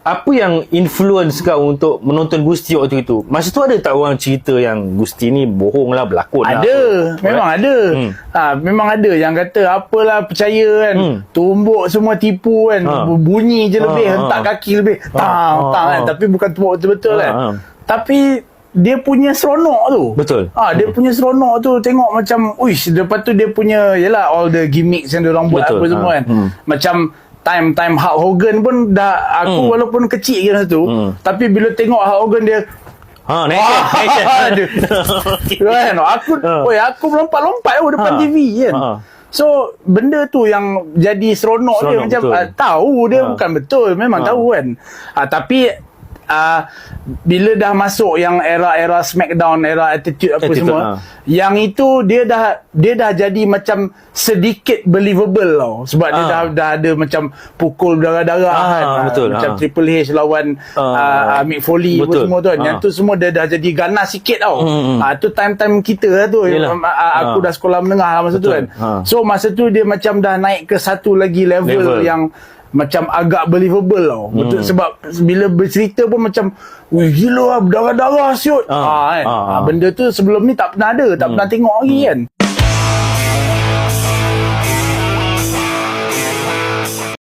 apa yang influence kau untuk menonton Gusti waktu itu? Masa tu ada tak orang cerita yang Gusti ni bohong lah, berlakon lah? Ada, memang ada. Memang ada yang kata apalah percaya kan. Tumbuk semua tipu kan. Bunyi je lebih, hentak kaki lebih. Tang kan. Tapi bukan tumbuk betul-betul kan. Tapi dia punya seronok tu. Betul. Dia punya seronok tu tengok macam uish, lepas tu dia punya yalah all the gimmicks yang dia orang buat apa semua kan. Macam time Hulk Hogan pun dah aku walaupun kecil je masa tu, tapi bila tengok Hulk Hogan dia kan aku melompat-lompat depan TV kan. So benda tu yang jadi seronok dia macam tahu dia bukan betul, memang tahu kan. Tapi bila dah masuk yang era Smackdown, era Attitude semua, yang itu dia dah jadi macam sedikit believable tau, sebab dia dah ada macam pukul darah-darah kan. Betul. Macam Triple H lawan Mick Foley semua tu kan. Yang tu semua dia dah jadi ganas sikit tau. Tu time-time kita lah tu. Aku dah sekolah menengah lah masa tu kan. So masa tu dia macam dah naik ke satu lagi level yang macam agak believable tau. Betul, sebab bila bercerita pun macam gila lah, berdarah-darah siut. Benda tu sebelum ni tak pernah ada, tak pernah tengok lagi kan.